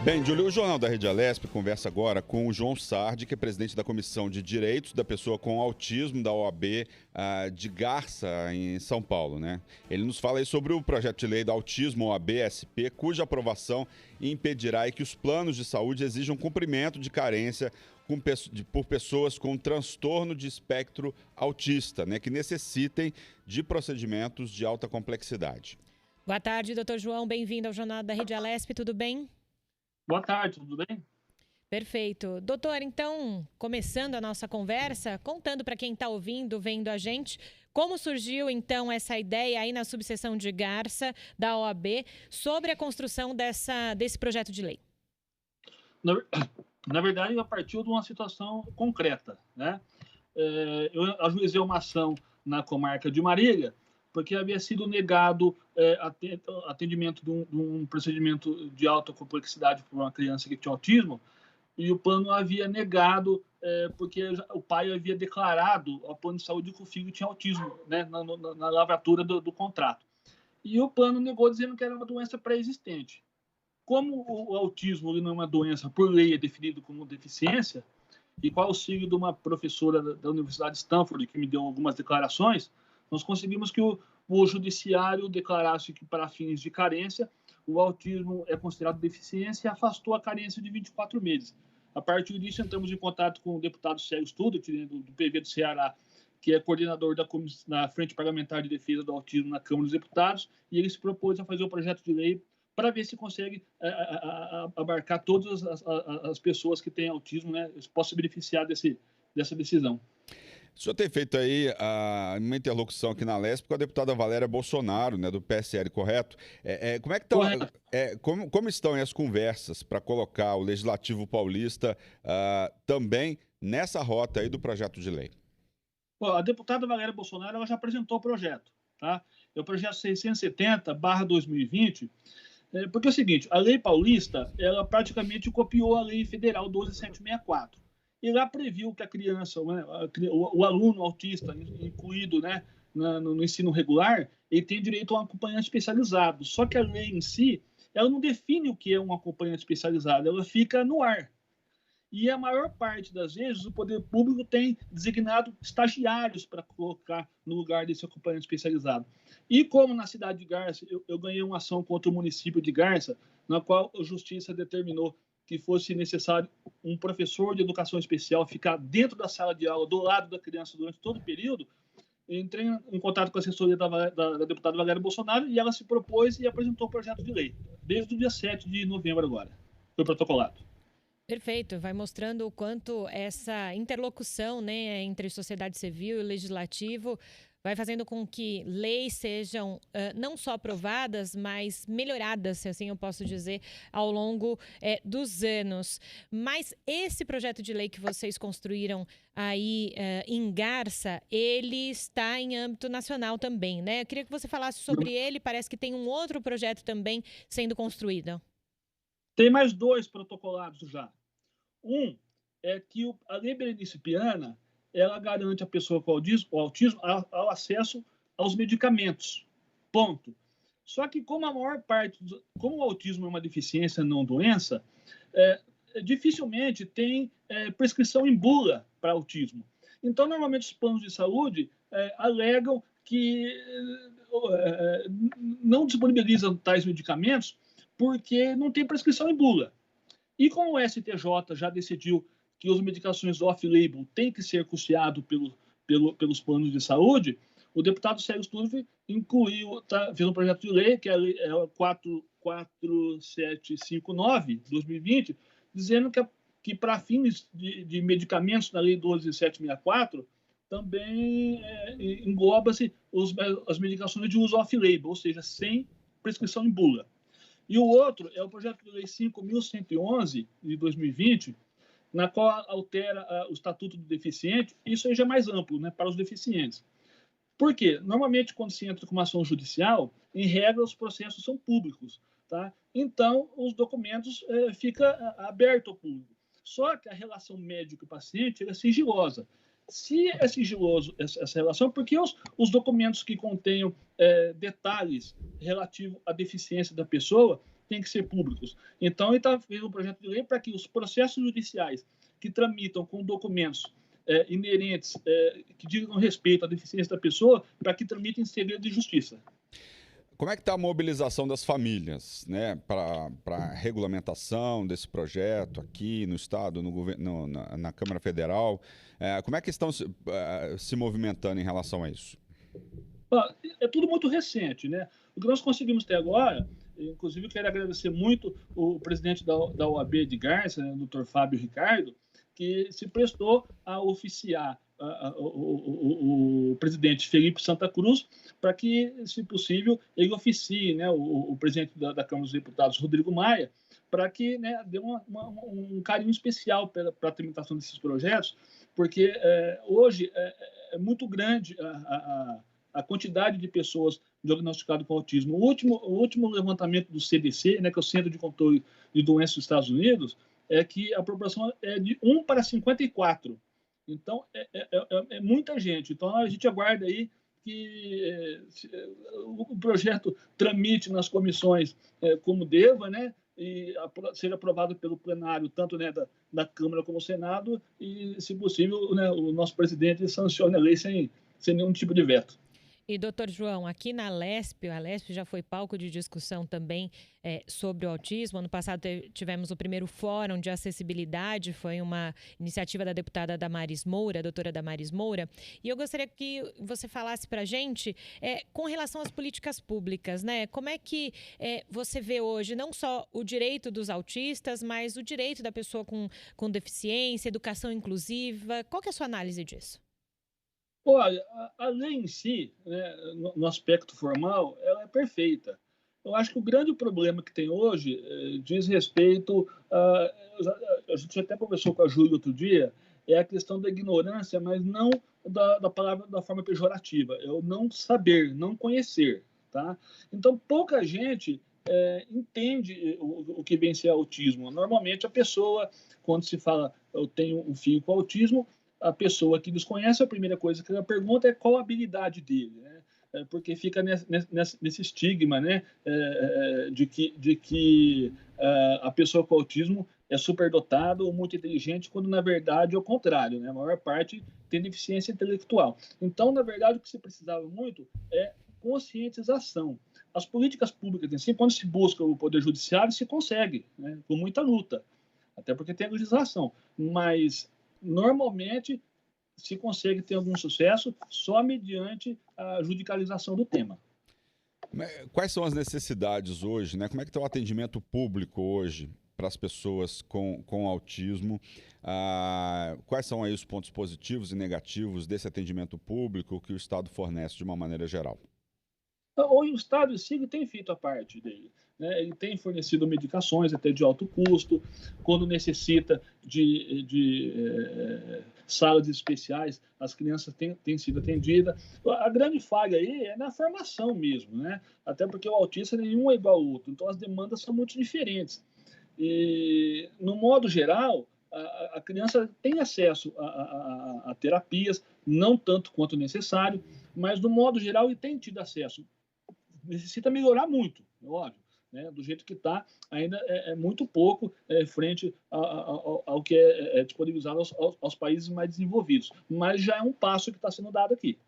Bem, Júlio, o Jornal da Rede Alesp conversa agora com o João Sardi, que é presidente da Comissão de Direitos da Pessoa com Autismo da OAB de Garça, em São Paulo, né? Ele nos fala aí sobre o projeto de lei da Autismo OAB-SP, cuja aprovação impedirá aí que os planos de saúde exijam cumprimento de carência por pessoas com transtorno de espectro autista, né? Que necessitem de procedimentos de alta complexidade. Boa tarde, doutor João. Bem-vindo ao Jornal da Rede Alesp. Tudo bem? Boa tarde, tudo bem? Perfeito. Doutor, então, começando a nossa conversa, contando para quem está ouvindo, vendo a gente, como surgiu, então, essa ideia aí na subseção de Garça, da OAB, sobre a construção desse projeto de lei? Na verdade, a partir de uma situação concreta, né? Eu ajuizei uma ação na comarca de Marília, porque havia sido negado atendimento de um procedimento de alta complexidade para uma criança que tinha autismo, e o plano havia negado porque o pai havia declarado ao plano de saúde que o filho tinha autismo, né, na lavratura do contrato. E o plano negou, dizendo que era uma doença pré-existente. Como o autismo não é uma doença, por lei, é definido como deficiência, e com o auxílio de uma professora da Universidade de Stanford, que me deu algumas declarações, nós conseguimos que o judiciário declarasse que, para fins de carência, o autismo é considerado deficiência e afastou a carência de 24 meses. A partir disso, entramos em contato com o deputado Sérgio Studa, do PV do Ceará, que é coordenador da Frente Parlamentar de Defesa do Autismo na Câmara dos Deputados, e ele se propôs a fazer um projeto de lei para ver se consegue abarcar todas as pessoas que têm autismo, né, possam se beneficiar dessa decisão. O senhor tem feito aí uma interlocução aqui na Alesp com a deputada Valéria Bolsonaro, né, do PSL, correto? Como é que estão, como estão as conversas para colocar o Legislativo Paulista também nessa rota aí do projeto de lei? Bom, a deputada Valéria Bolsonaro ela já apresentou o projeto, tá? É o projeto 670/2020, porque é o seguinte, a lei paulista, ela praticamente copiou a lei federal 12764. E lá previu que a criança, né, o aluno autista, incluído, né, no ensino regular, ele tem direito a um acompanhante especializado. Só que a lei em si, ela não define o que é um acompanhante especializado, ela fica no ar. E a maior parte das vezes o poder público tem designado estagiários para colocar no lugar desse acompanhante especializado. E como na cidade de Garça, eu ganhei uma ação contra o município de Garça, na qual a justiça determinou que fosse necessário um professor de educação especial ficar dentro da sala de aula, do lado da criança durante todo o período, entrei em contato com a assessoria da deputada Valéria Bolsonaro e ela se propôs e apresentou o projeto de lei, desde o dia 7 de novembro agora. Foi protocolado. Perfeito, vai mostrando o quanto essa interlocução, né, entre sociedade civil e legislativo vai fazendo com que leis sejam não só aprovadas, mas melhoradas, se assim eu posso dizer, ao longo dos anos. Mas esse projeto de lei que vocês construíram aí em Garça, ele está em âmbito nacional também, né? Eu queria que você falasse sobre ele, parece que tem um outro projeto também sendo construído. Tem mais dois protocolados já. Um é que a lei Berenice Piana, ela garante à pessoa com autismo ao acesso aos medicamentos. Ponto. Só que como a maior parte, como o autismo é uma deficiência, não doença, dificilmente tem prescrição em bula para autismo. Então, normalmente os planos de saúde alegam que não disponibilizam tais medicamentos porque não tem prescrição em bula. E como o STJ já decidiu que as medicações off-label têm que ser custeadas pelos planos de saúde, o deputado Sérgio Studa fez um projeto de lei, que é a 4759/2020, dizendo que para fins de medicamentos na lei 12764, também engloba-se as medicações de uso off-label, ou seja, sem prescrição em bula. E o outro é o projeto de lei 5.111, de 2020, na qual altera o Estatuto do Deficiente, isso aí já é mais amplo, né, para os deficientes. Por quê? Normalmente, quando se entra com uma ação judicial, em regra, os processos são públicos, tá? Então, os documentos ficam abertos ao público. Só que a relação médico-paciente é sigilosa. Se é sigiloso essa relação, por que os documentos que contenham detalhes relativos à deficiência da pessoa têm que ser públicos. Então, ele está fazendo um projeto de lei para que os processos judiciais que tramitam com documentos inerentes, que digam respeito à deficiência da pessoa, para que tramitem em segredo de justiça. Como é que está a mobilização das famílias, né, para a regulamentação desse projeto aqui no Estado, no governo, na Câmara Federal? Como é que estão se movimentando em relação a isso? É tudo muito recente, né? O que nós conseguimos ter agora, inclusive eu quero agradecer muito o presidente da OAB de Garça, né, o Dr. Fábio Ricardo, que se prestou a oficiar o presidente Felipe Santa Cruz para que, se possível, ele oficie, né, o presidente da Câmara dos Deputados, Rodrigo Maia, para que, né, dê um carinho especial para a tramitação desses projetos, porque hoje é muito grande a quantidade de pessoas diagnosticadas com autismo. O último levantamento do CDC, né, que é o Centro de Controle de Doenças dos Estados Unidos, é que a população é de 1 para 54. Então, é muita gente. Então, a gente aguarda aí que o projeto tramite nas comissões como deva, né, e seja aprovado pelo plenário, tanto, né, da Câmara como do Senado, e, se possível, né, o nosso presidente sancione a lei sem nenhum tipo de veto. E, doutor João, aqui na Lesp, a Lesp já foi palco de discussão também sobre o autismo. Ano passado tivemos o primeiro fórum de acessibilidade, foi uma iniciativa da deputada Damaris Moura, a doutora Damaris Moura. E eu gostaria que você falasse para a gente com relação às políticas públicas, né? Como é que você vê hoje não só o direito dos autistas, mas o direito da pessoa com deficiência, educação inclusiva? Qual que é a sua análise disso? Olha, a lei em si, né, no aspecto formal, ela é perfeita. Eu acho que o grande problema que tem hoje diz respeito a gente até conversou com a Júlia outro dia, é a questão da ignorância, mas não da palavra da forma pejorativa, é o não saber, não conhecer, tá? Então, pouca gente entende o que vem ser autismo. Normalmente, a pessoa, quando se fala eu tenho um filho com autismo, a pessoa que desconhece, a primeira coisa que ela pergunta é qual a habilidade dele, né? Porque fica nesse estigma, né, de que a pessoa com autismo é superdotado ou muito inteligente, quando na verdade é o contrário, né? A maior parte tem deficiência intelectual. Então, na verdade, o que se precisava muito é conscientização. As políticas públicas em si, quando se busca o poder judiciário, se consegue, né, com muita luta, até porque tem a legislação, mas normalmente se consegue ter algum sucesso só mediante a judicialização do tema. Quais são as necessidades hoje, né? Como é que está o atendimento público hoje para as pessoas com autismo? Quais são aí os pontos positivos e negativos desse atendimento público que o Estado fornece de uma maneira geral? Hoje o Estado, o SIG, tem feito a parte dele, né? Ele tem fornecido medicações até de alto custo, quando necessita de salas especiais, as crianças têm sido atendidas. A grande falha aí é na formação mesmo, né? Até porque o autista nenhum é igual ao outro, então as demandas são muito diferentes. E, no modo geral, a criança tem acesso a terapias, não tanto quanto necessário, mas, no modo geral, ele tem tido acesso. Necessita melhorar muito, é óbvio, né? Do jeito que está, ainda é muito pouco frente ao que é disponibilizado aos países mais desenvolvidos, mas já é um passo que está sendo dado aqui.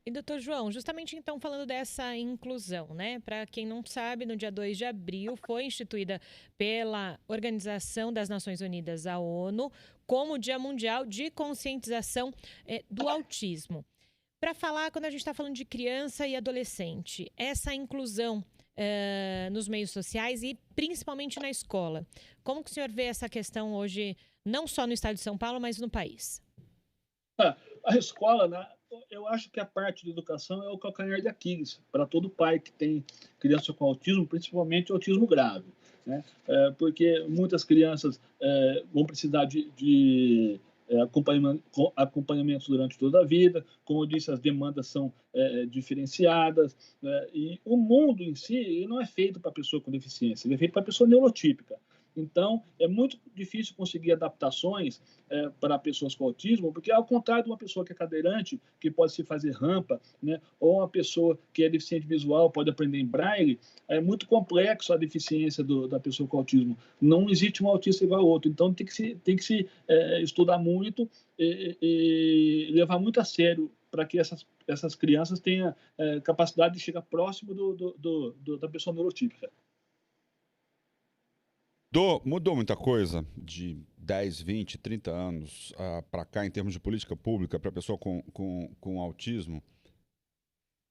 E, doutor João, justamente então falando dessa inclusão, né? Para quem não sabe, no dia 2 de abril foi instituída pela Organização das Nações Unidas, a ONU, como o Dia Mundial de Conscientização do Autismo. Para falar, quando a gente está falando de criança e adolescente, essa inclusão nos meios sociais e principalmente na escola. Como que o senhor vê essa questão hoje, não só no estado de São Paulo, mas no país? A escola, né, eu acho que a parte de educação é o calcanhar de Aquiles para todo pai que tem criança com autismo, principalmente autismo grave, né? Porque muitas crianças vão precisar de acompanhamento durante toda a vida. Como eu disse, as demandas são diferenciadas, e o mundo em si ele não é feito para a pessoa com deficiência, ele é feito para a pessoa neurotípica. Então, é muito difícil conseguir adaptações para pessoas com autismo, porque, ao contrário de uma pessoa que é cadeirante, que pode se fazer rampa, né, ou uma pessoa que é deficiente visual, pode aprender em braille, é muito complexo a deficiência da pessoa com autismo. Não existe um autista igual ao outro. Então, tem que se estudar muito e levar muito a sério para que essas crianças tenham capacidade de chegar próximo da pessoa neurotípica. Mudou muita coisa de 10, 20, 30 anos para cá em termos de política pública para pessoa com autismo?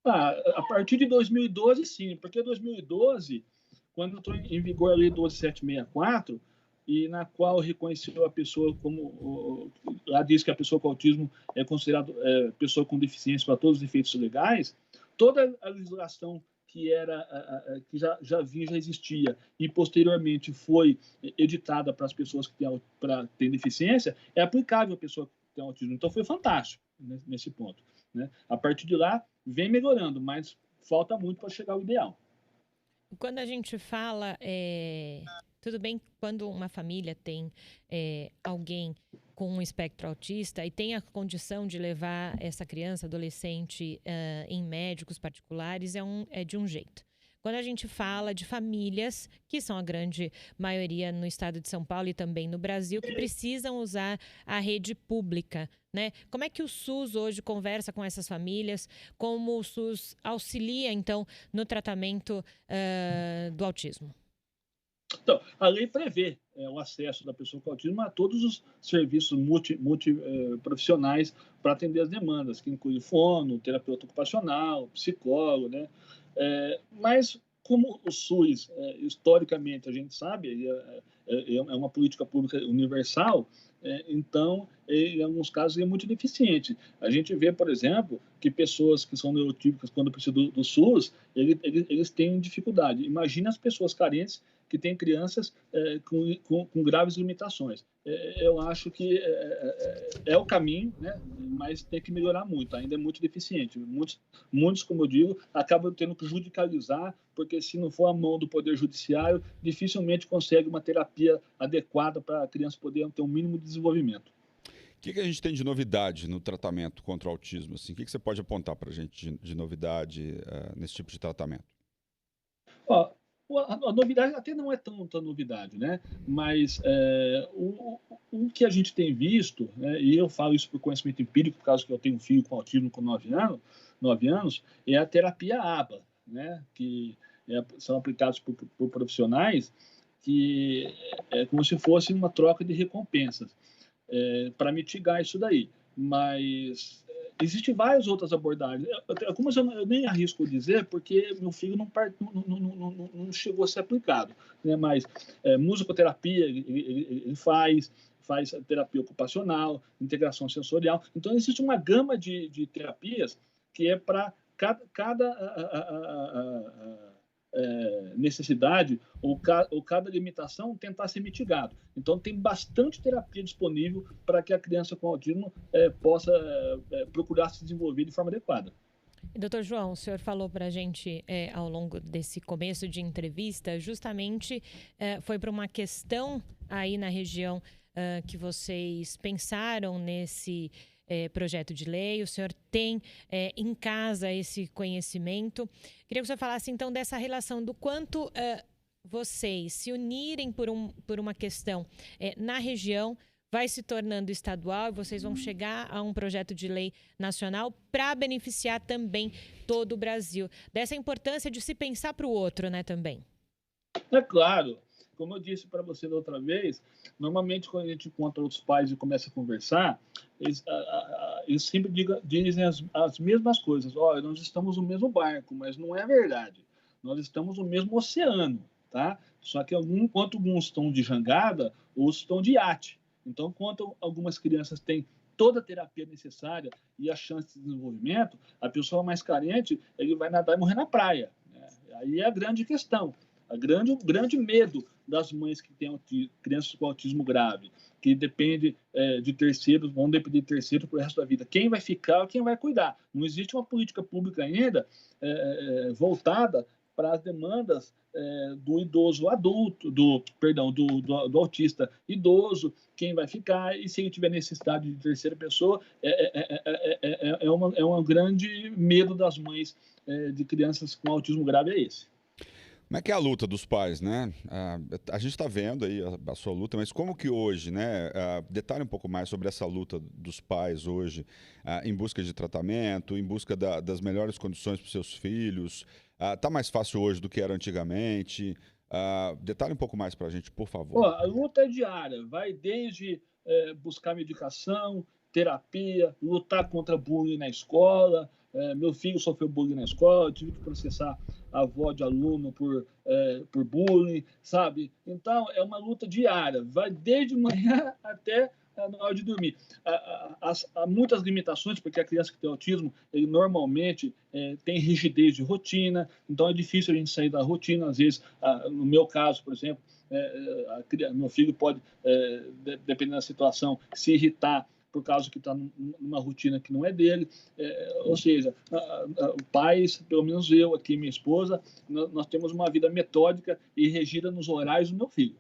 A partir de 2012, sim, porque 2012, quando entrou em vigor a Lei 12.764, e na qual reconheceu a pessoa como... Lá diz que a pessoa com autismo é considerada pessoa com deficiência para todos os efeitos legais, toda a legislação que já existia e posteriormente foi editada para as pessoas que têm deficiência, é aplicável à pessoa que tem autismo. Então foi fantástico nesse ponto, né? A partir de lá vem melhorando, mas falta muito para chegar ao ideal. Quando a gente fala, tudo bem quando uma família tem alguém com um espectro autista e tem a condição de levar essa criança, adolescente, em médicos particulares, é de um jeito. Quando a gente fala de famílias, que são a grande maioria no estado de São Paulo e também no Brasil, que precisam usar a rede pública, né? Como é que o SUS hoje conversa com essas famílias? Como o SUS auxilia, então, no tratamento do autismo? Então, a lei prevê o acesso da pessoa com autismo a todos os serviços multiprofissionais para atender as demandas, que inclui fono, terapeuta ocupacional, psicólogo, né? Mas, como o SUS, historicamente, a gente sabe, é uma política pública universal, então, em alguns casos, é muito deficiente. A gente vê, por exemplo, que pessoas que são neurotípicas, quando precisam do SUS, eles têm dificuldade. Imagina as pessoas carentes que têm crianças com graves limitações. Eu acho que é o caminho, né? Mas tem que melhorar muito, ainda é muito deficiente. Muitos, como eu digo, acabam tendo que judicializar, porque se não for a mão do Poder Judiciário, dificilmente consegue uma terapia adequada para a criança poder ter um mínimo de desenvolvimento. O que a gente tem de novidade no tratamento contra o autismo? Assim? O que você pode apontar para a gente de novidade nesse tipo de tratamento? A novidade até não é tanta novidade, né? Mas o que a gente tem visto, né, e eu falo isso por conhecimento empírico, por causa que eu tenho um filho com autismo com 9 anos, é a terapia ABA, né? Que são aplicados por profissionais que é como se fosse uma troca de recompensas para mitigar isso daí. Mas existem várias outras abordagens. Algumas eu nem arrisco dizer, porque meu filho não chegou a ser aplicado, né? Mas musicoterapia ele faz terapia ocupacional, integração sensorial. Então, existe uma gama de terapias que é para cada necessidade ou cada limitação tentar ser mitigado. Então, tem bastante terapia disponível para que a criança com autismo possa procurar se desenvolver de forma adequada. Doutor João, o senhor falou para a gente ao longo desse começo de entrevista, justamente foi para uma questão aí na região que vocês pensaram nesse projeto de lei, o senhor tem em casa esse conhecimento. Queria que o senhor falasse então dessa relação, do quanto vocês se unirem por uma questão na região vai se tornando estadual e vocês vão chegar a um projeto de lei nacional para beneficiar também todo o Brasil. Dessa importância de se pensar para o outro, né, também. É claro. Como eu disse para você da outra vez, normalmente quando a gente encontra outros pais e começa a conversar, eles sempre dizem as mesmas coisas. Olha, nós estamos no mesmo barco, mas não é verdade. Nós estamos no mesmo oceano, tá? Só que enquanto alguns estão de jangada, outros estão de iate. Então, enquanto algumas crianças têm toda a terapia necessária e a chance de desenvolvimento, a pessoa mais carente, ele vai nadar e morrer na praia, né? Aí é a grande questão. O grande medo das mães que têm crianças com autismo grave, que depende de terceiros, vão depender de terceiros para o resto da vida. Quem vai ficar, quem vai cuidar. Não existe uma política pública ainda voltada para as demandas do idoso adulto, do autista idoso, quem vai ficar, e se ele tiver necessidade de terceira pessoa, um grande medo das mães de crianças com autismo grave é esse. Como é que é a luta dos pais, né? A gente está vendo aí a sua luta, mas como que hoje, né? Detalhe um pouco mais sobre essa luta dos pais hoje, em busca de tratamento, em busca das melhores condições para os seus filhos. Tá mais fácil hoje do que era antigamente? Detalhe um pouco mais para a gente, por favor. A luta é diária, vai desde buscar medicação, terapia, lutar contra bullying na escola. Meu filho sofreu bullying na escola, tive que processar a avó de aluno por bullying, sabe? Então, é uma luta diária, vai desde manhã até na hora de dormir. Há muitas limitações, porque a criança que tem autismo, ele normalmente tem rigidez de rotina, então é difícil a gente sair da rotina. Às vezes, no meu caso, por exemplo, meu filho pode, dependendo da situação, se irritar por causa que está numa rotina que não é dele. Ou seja, pais, pelo menos eu aqui e minha esposa, nós temos uma vida metódica e regida nos horários do meu filho.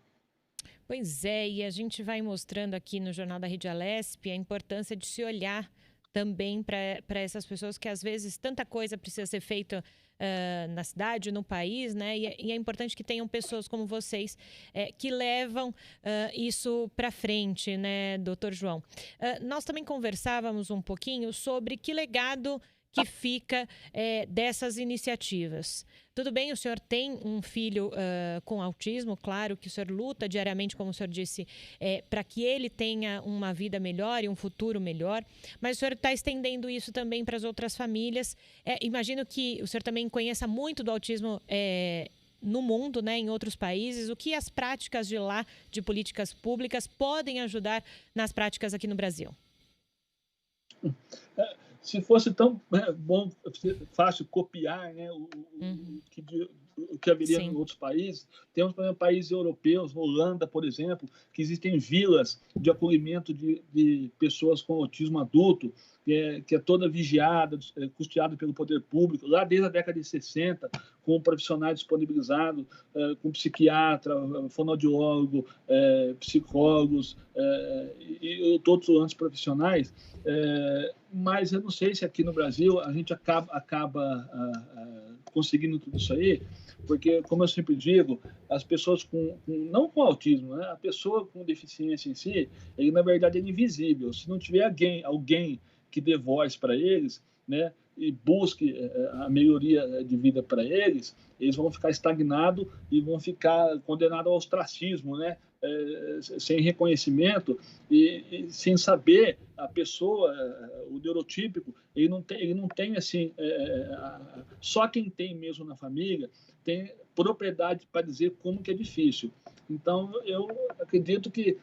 Pois é, e a gente vai mostrando aqui no Jornal da Rede Alesp a importância de se olhar também para essas pessoas que às vezes tanta coisa precisa ser feita na cidade, no país, né? E é importante que tenham pessoas como vocês que levam isso para frente, né, doutor João? Nós também conversávamos um pouquinho sobre que legado que fica dessas iniciativas. Tudo bem, o senhor tem um filho com autismo, claro que o senhor luta diariamente, como o senhor disse, para que ele tenha uma vida melhor e um futuro melhor, mas o senhor está estendendo isso também para as outras famílias. Imagino que o senhor também conheça muito do autismo no mundo, né, em outros países. O que as práticas de lá, de políticas públicas, podem ajudar nas práticas aqui no Brasil? Se fosse tão bom, fácil copiar, né, o que haveria em outros países. Temos, por exemplo, países europeus, Holanda, por exemplo, que existem vilas de acolhimento de pessoas com autismo adulto, que é toda vigiada, custeada pelo poder público, lá desde a década de 60, com profissionais disponibilizados, com psiquiatra, fonoaudiólogo, psicólogos e todos os outros profissionais. Mas eu não sei se aqui no Brasil a gente acaba conseguindo tudo isso aí, porque, como eu sempre digo, as pessoas não com autismo, né? A pessoa com deficiência em si, ele na verdade é invisível. Se não tiver alguém que dê voz para eles, né, e busque a melhoria de vida para eles, eles vão ficar estagnados e vão ficar condenados ao ostracismo, né? Sem reconhecimento e sem saber a pessoa, o neurotípico, ele não tem assim, só quem tem mesmo na família tem propriedade para dizer como que é difícil. Então, eu acredito que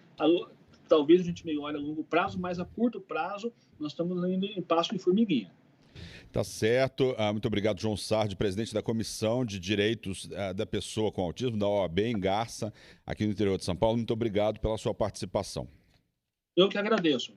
talvez a gente melhore a longo prazo, mas a curto prazo nós estamos indo em passo de formiguinha. Tá certo. Muito obrigado, João Sardi, presidente da Comissão de Direitos da Pessoa com Autismo, da OAB em Garça, aqui no interior de São Paulo. Muito obrigado pela sua participação. Eu que agradeço.